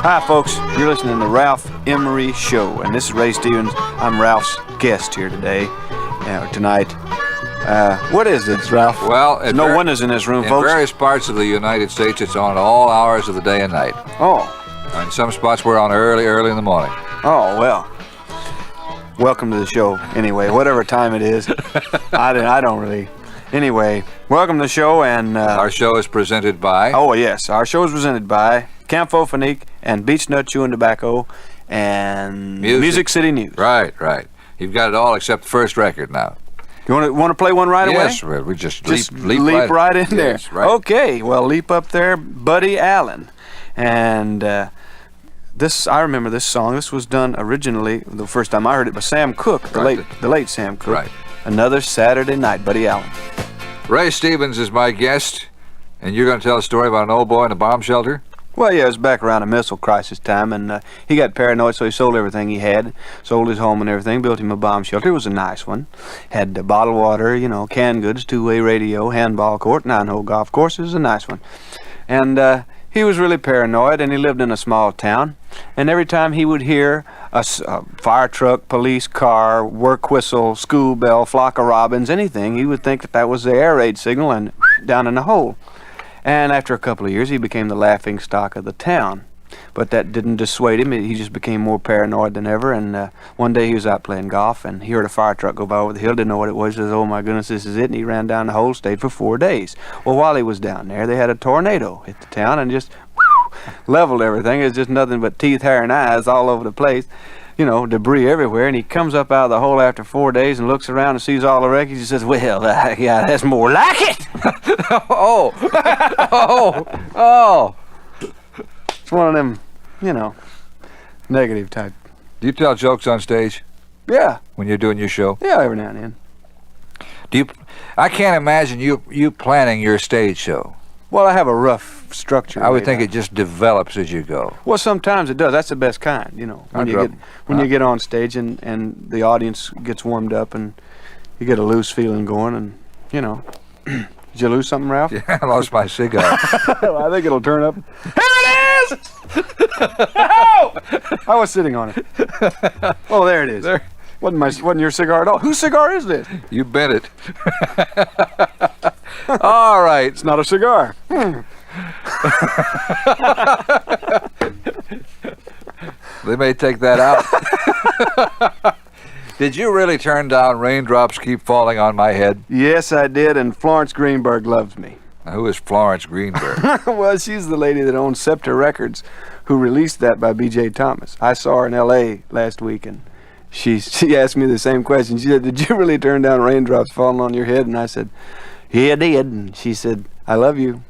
Hi, folks. You're listening to Ralph Emery Show, and this is Ray Stevens. I'm Ralph's guest here tonight. What is this, Ralph? Well, no one is in this room, in folks. In various parts of the United States, it's on at all hours of the day and night. Oh. In some spots, we're on early in the morning. Oh, well. Welcome to the show, anyway, whatever time it is. I don't really... Anyway, welcome to the show, and... our show is presented by... Oh, yes. Our show is presented by Camphor Fanique and Beach Nut Chewing Tobacco and Music City News. Right. You've got it all except the first record now. You want to play one right away? Yes, we just leap right in there. Yes, right. Okay, well, leap up there, Buddy Allen. And I remember this song. This was done originally, the first time I heard it, by Sam Cooke, the late Sam Cooke. Right. Another Saturday Night, Buddy Allen. Ray Stevens is my guest, and you're going to tell a story about an old boy in a bomb shelter? Well, yeah, it was back around a missile crisis time, and he got paranoid, so he sold everything he had, sold his home and everything, built him a bomb shelter. It was a nice one. Had bottled water, canned goods, two-way radio, handball court, 9-hole golf course. It was a nice one. And he was really paranoid, and he lived in a small town. And every time he would hear a fire truck, police car, work whistle, school bell, flock of robins, anything, he would think that was the air raid signal and down in the hole. And after a couple of years, he became the laughing stock of the town. But that didn't dissuade him. He just became more paranoid than ever. And one day he was out playing golf, and he heard a fire truck go by over the hill, didn't know what it was. He says, "Oh, my goodness, this is it." And he ran down the hole, stayed for 4 days. Well, while he was down there, they had a tornado hit the town and just leveled everything. It was just nothing but teeth, hair, and eyes all over the place. Debris everywhere. And he comes up out of the hole after 4 days and looks around and sees all the wreckage. He says, "Well, yeah, that's more like it." Oh. It's one of them, negative type. Do you tell jokes on stage? Yeah. When you're doing your show? Yeah, every now and then. I can't imagine you planning your stage show. Well, I have a rough structure. I would think it just develops as you go. Well, sometimes it does. That's the best kind, when you get on stage and the audience gets warmed up and you get a loose feeling going, and Did you lose something, Ralph? Yeah, I lost my cigar. Well, I think it'll turn up. Here it is! Oh! I was sitting on it. Oh, there it is. There. Wasn't your cigar at all. Whose cigar is this? You bent it. All right. It's not a cigar. They may take that out. Did you really turn down Raindrops Keep Falling on My Head? Yes, I did, and Florence Greenberg loves me. Now, who is Florence Greenberg? Well, she's the lady that owns Scepter Records, who released that by B.J. Thomas. I saw her in L.A. last week, and she asked me the same question. She said, "Did you really turn down Raindrops Falling on Your Head?" And I said, "Yeah, I did." And she said, "I love you."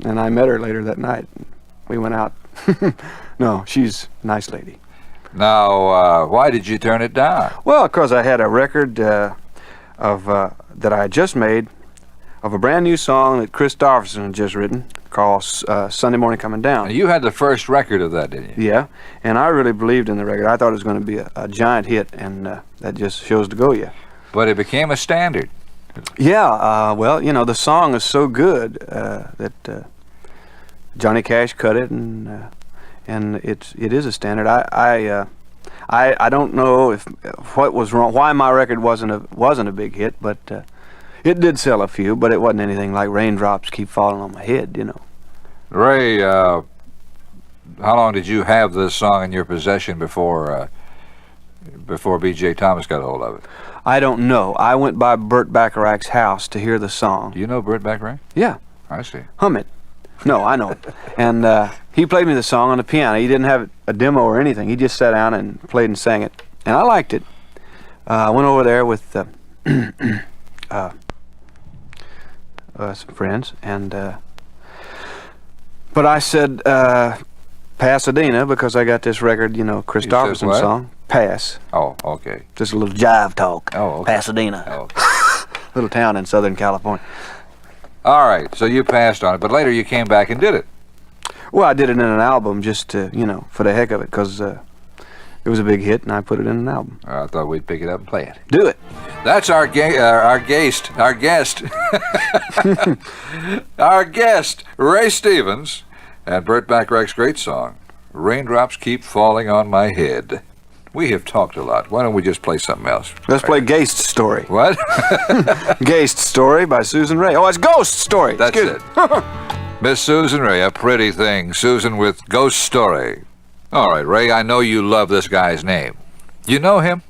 And I met her later that night. We went out. No, she's a nice lady. Now, why did you turn it down? Well, because I had a record that I had just made of a brand new song that Chris Stofferson had just written called Sunday Morning Coming Down. Now, you had the first record of that, didn't you? Yeah, and I really believed in the record. I thought it was going to be a giant hit, and that just shows to go you. But it became a standard. Yeah, well, the song is so good that Johnny Cash cut it, and it is a standard. I don't know what was wrong, why my record wasn't a big hit, but it did sell a few, but it wasn't anything like Raindrops Keep Falling on My Head, Ray, how long did you have this song in your possession before B.J. Thomas got a hold of it? I don't know. I went by Burt Bacharach's house to hear the song. Do you know Burt Bacharach? Yeah. I see. Hum it. No, I know it. And he played me the song on the piano. He didn't have a demo or anything. He just sat down and played and sang it. And I liked it. I went over there with some friends, and but I said Pasadena because I got this record, Chris Stofferson song. Pass. Oh, okay. Just a little jive talk. Oh, okay. Pasadena. Oh, okay. Little town in Southern California. All right, so you passed on it, but later you came back and did it. Well, I did it in an album just to, for the heck of it, because it was a big hit, and I put it in an album. I thought we'd pick it up and play it. Do it. That's our guest, our guest, Ray Stevens, and Burt Bacharach's great song, Raindrops keep falling on my head. We have talked a lot. Why don't we just play something else? Let's play Ghost Story. What? Ghost Story by Susan Ray. Oh, it's Ghost Story. That's it. Miss Susan Ray, a pretty thing. Susan with Ghost Story. All right, Ray, I know you love this guy's name. You know him?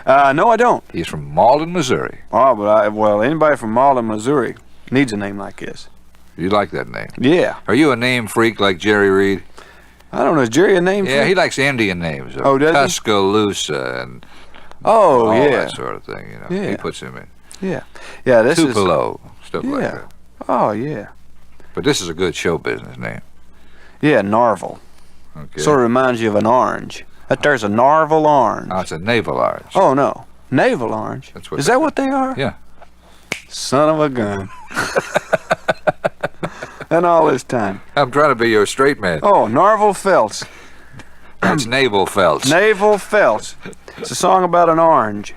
No, I don't. He's from Malden, Missouri. Oh, but well, anybody from Malden, Missouri needs a name like this. You like that name? Yeah. Are you a name freak like Jerry Reed? I don't know. Is Jerry a name? Yeah, for he likes Indian names. Oh, does he? Tuscaloosa and Oh, all yeah. that sort of thing. You know, Yeah. he puts him in. Yeah. Yeah. This is. Tupelo, stuff like Yeah. that. Oh, yeah. But this is a good show business name. Yeah, Narvel. Okay. Sort of reminds you of an orange. That there's a Narvel orange. Oh, it's a naval orange. Oh no, navel orange. That's what Is they that call what they are? Yeah. Son of a gun. And all this time. I'm trying to be your straight man. Oh, Narvel Felts. That's naval felts. Naval Felts. It's a song about an orange.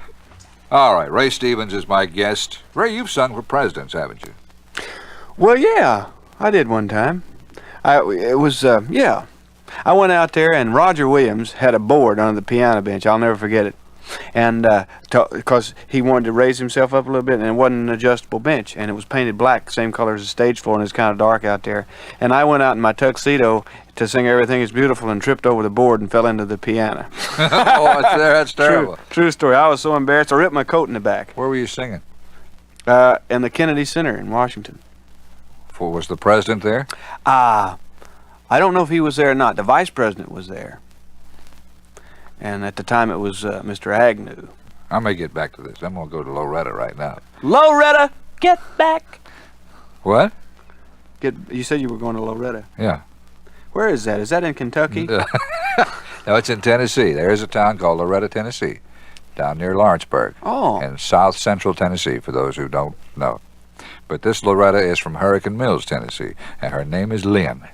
All right, Ray Stevens is my guest. Ray, you've sung for presidents, haven't you? Well, yeah, I did one time. I went out there and Roger Williams had a board under the piano bench. I'll never forget it. And because he wanted to raise himself up a little bit, and it wasn't an adjustable bench, and it was painted black, same color as the stage floor, and it's kind of dark out there. And I went out in my tuxedo to sing "Everything Is Beautiful" and tripped over the board and fell into the piano. Oh, that's terrible. True story. I was so embarrassed, I ripped my coat in the back. Where were you singing? In the Kennedy Center in Washington. Was the president there? I don't know if he was there or not. The vice president was there. And at the time it was Mr. Agnew. I may get back to this. I'm going to go to Loretta right now. Loretta, get back. What? You said you were going to Loretta. Yeah. Where is that? Is that in Kentucky? No, it's in Tennessee. There is a town called Loretta, Tennessee, down near Lawrenceburg. Oh. In south central Tennessee, for those who don't know. But this Loretta is from Hurricane Mills, Tennessee, and her name is Lynn.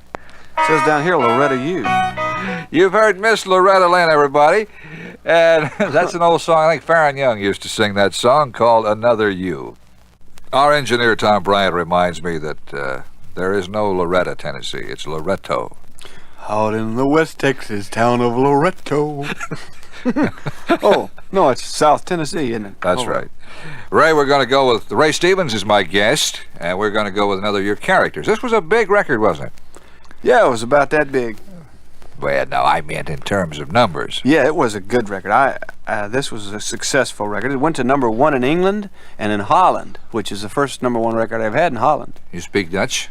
It says down here, Loretta U. You've heard Miss Loretta Lynn, everybody. And that's an old song. I think Farron Young used to sing that song called Another You. Our engineer, Tom Bryant, reminds me that there is no Loretta, Tennessee. It's Loretto. Out in the West Texas town of Loretto. Oh, no, it's South Tennessee, isn't it? That's right. Ray, we're going to go with... Ray Stevens is my guest, and we're going to go with another of your characters. This was a big record, wasn't it? Yeah, it was about that big. Well, no, I meant in terms of numbers. Yeah, it was a good record. This was a successful record. It went to #1 in England and in Holland, which is the first #1 record I've had in Holland. You speak Dutch?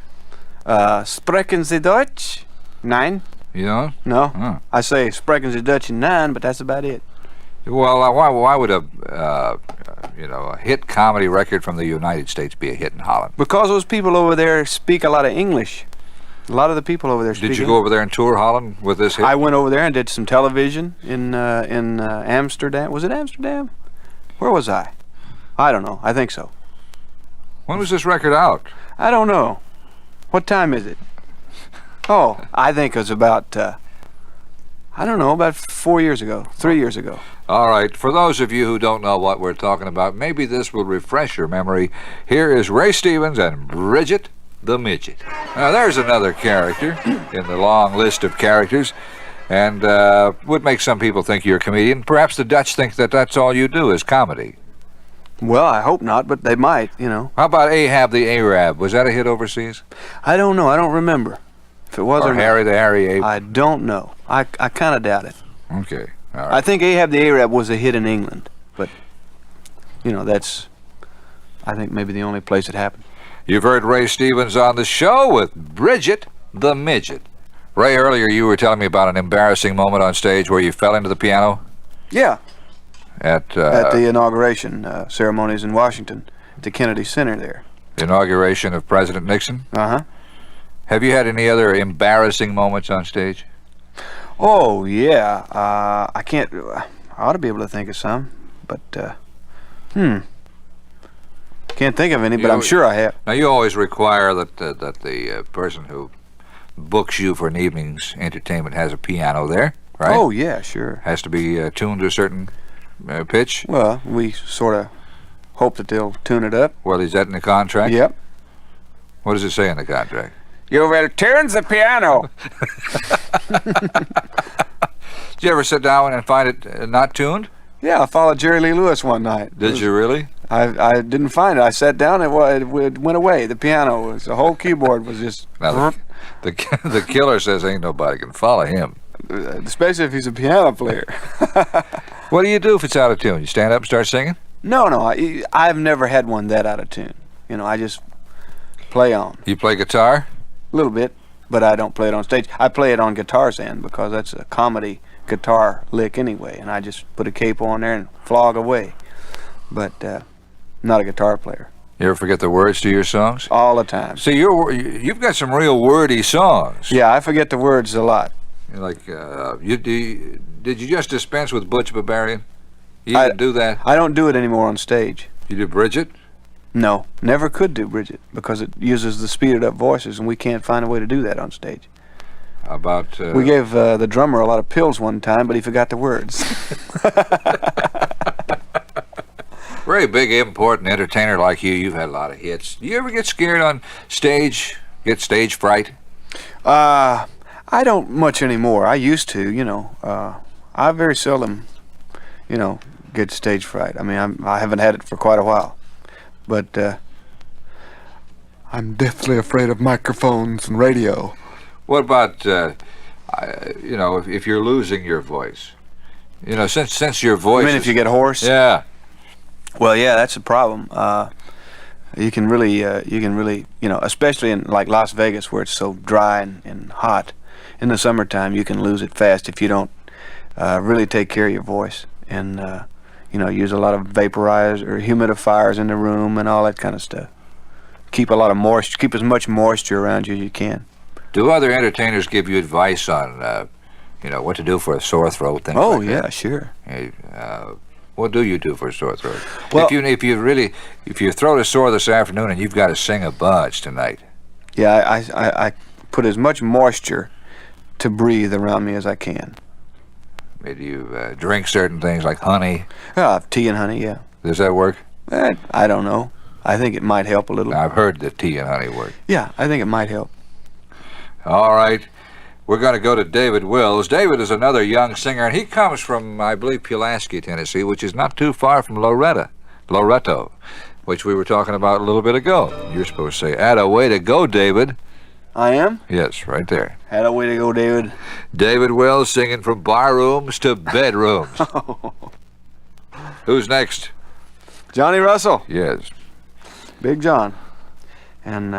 Spreken Sie Deutsch? Nein. You know? No. Huh. I say Spreken Sie Deutsch in nine, but that's about it. Well, why would a hit comedy record from the United States be a hit in Holland? Because those people over there speak a lot of English. A lot of the people over there speak Did you go over there and tour Holland with this hit? I went over there and did some television in Amsterdam. Was it Amsterdam? Where was I? I don't know. I think so. When was this record out? I don't know. What time is it? Oh, I think it was about, about 4 years ago, 3 years ago. All right. For those of you who don't know what we're talking about, maybe this will refresh your memory. Here is Ray Stevens and Bridget the Midget. Now, there's another character in the long list of characters, and would make some people think you're a comedian. Perhaps the Dutch think that that's all you do is comedy. Well, I hope not, but they might, you know. How about Ahab the Arab? Was that a hit overseas? I don't know. I don't remember if it was Or or not. Harry the Hairy Ape? I don't know. I kind of doubt it. Okay. All right. I think Ahab the Arab was a hit in England, but, that's, I think, maybe the only place it happened. You've heard Ray Stevens on the show with Bridget the Midget. Ray, earlier you were telling me about an embarrassing moment on stage where you fell into the piano. Yeah. At the inauguration ceremonies in Washington, at the Kennedy Center there. Inauguration of President Nixon. Uh-huh. Have you had any other embarrassing moments on stage? Oh, yeah. I ought to be able to think of some, but, can't think of any, but I'm sure I have. Now, you always require that the person who books you for an evening's entertainment has a piano there, right? Oh, yeah, sure. Has to be tuned to a certain pitch? Well, we sort of hope that they'll tune it up. Well, is that in the contract? Yep. What does it say in the contract? You will turn the piano. Did you ever sit down and find it not tuned? Yeah, I followed Jerry Lee Lewis one night. Did you really? I didn't find it. I sat down and it went away. The piano the whole keyboard was just. Now, the killer says ain't nobody can follow him. Especially if he's a piano player. What do you do if it's out of tune? You stand up and start singing? No, I've never had one that out of tune. I just play on. You play guitar? A little bit, but I don't play it on stage. I play it on Guitar's End because that's a comedy guitar lick anyway, and I just put a capo on there and flog away. But not a guitar player. You ever forget the words to your songs? All the time. See, you've got some real wordy songs. Yeah, I forget the words a lot. Like, did you just dispense with Butch Barbarian? You even do that? I don't do it anymore on stage. You do Bridget? No, never could do Bridget because it uses the speeded up voices, and we can't find a way to do that on stage. How about... we gave the drummer a lot of pills one time, but he forgot the words. Very big, important entertainer like you. You've had a lot of hits. Do you ever get scared on stage? Get stage fright? I don't much anymore. I used to, I very seldom, get stage fright. I mean, I haven't had it for quite a while. But I'm deathly afraid of microphones and radio. What about, if you're losing your voice? Since your voice... You mean if you get hoarse? Yeah. Well, yeah, that's a problem. You can really, especially in like Las Vegas where it's so dry and hot. In the summertime, you can lose it fast if you don't really take care of your voice and, use a lot of vaporizers or humidifiers in the room and all that kind of stuff. Keep a lot of moisture, keep as much moisture around you as you can. Do other entertainers give you advice on, what to do for a sore throat? Things Oh, like yeah, that? sure. What do you do for a sore throat? Well, if your throat is sore this afternoon and you've got to sing a bunch tonight. Yeah, I put as much moisture to breathe around me as I can. Do you drink certain things like honey? Tea and honey, yeah. Does that work? I don't know. I think it might help a little. I've heard that tea and honey work. Yeah, I think it might help. All right. We're going to go to David Wills. David is another young singer, and he comes from, I believe, Pulaski, Tennessee, which is not too far from Loretto, which we were talking about a little bit ago. You're supposed to say, "Atta way to go, David." I am? Yes, right there. Had a way to go, David. David Wills singing from bar rooms to bedrooms. Who's next? Johnny Russell. Yes. Big John. And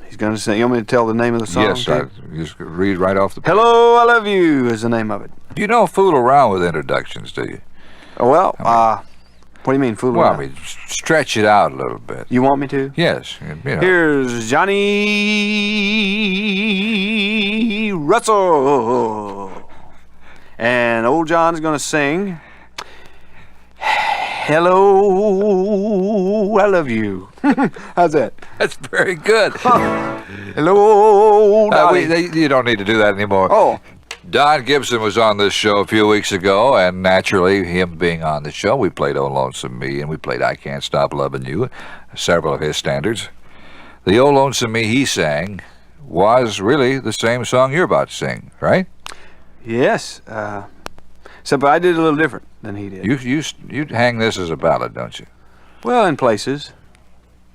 he's going to sing. You want me to tell the name of the song? Yes, I just read right off the page. Hello, I Love You is the name of it. You don't fool around with introductions, do you? Well, what do you mean, fool around? Well, I mean, stretch it out a little bit. You want me to? Yes. Here's Johnny Russell. And old John's going to sing, Hello, I Love You. How's that? That's very good. Hello, darling. You don't need to do that anymore. Oh. Don Gibson was on this show a few weeks ago, and naturally, him being on the show, we played "Oh Lonesome Me" and we played "I Can't Stop Loving You," several of his standards. The "Oh Lonesome Me" he sang was really the same song you're about to sing, right? Yes. But I did it a little different than he did. You hang this as a ballad, don't you? Well, in places.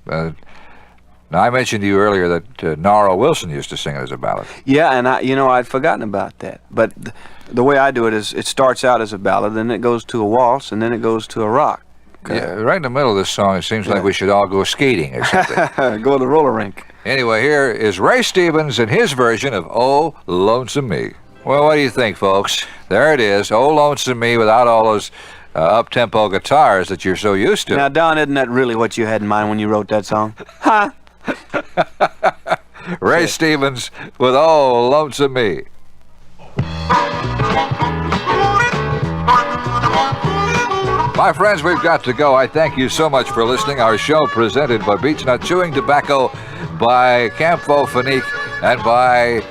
Now, I mentioned to you earlier that Nara Wilson used to sing it as a ballad. Yeah, and I'd forgotten about that. But the way I do it is it starts out as a ballad, then it goes to a waltz, and then it goes to a rock. Yeah, right in the middle of this song, it seems like we should all go skating or something. Go to the roller rink. Anyway, here is Ray Stevens and his version of "Oh Lonesome Me." Well, what do you think, folks? There it is, "Oh Lonesome Me," without all those up-tempo guitars that you're so used to. Now, Don, isn't that really what you had in mind when you wrote that song? Ha! Ray Stevens with "Oh Lonesome Me." My friends, we've got to go. I thank you so much for listening. Our show presented by Beach Nut Chewing Tobacco, by Campo Fanique, and by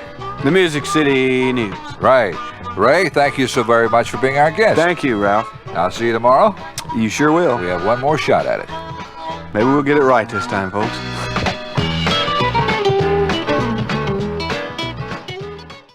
the Music City News. Right. Ray, thank you so very much for being our guest. Thank you, Ralph. I'll see you tomorrow. You sure will. We have one more shot at it. Maybe we'll get it right this time, folks.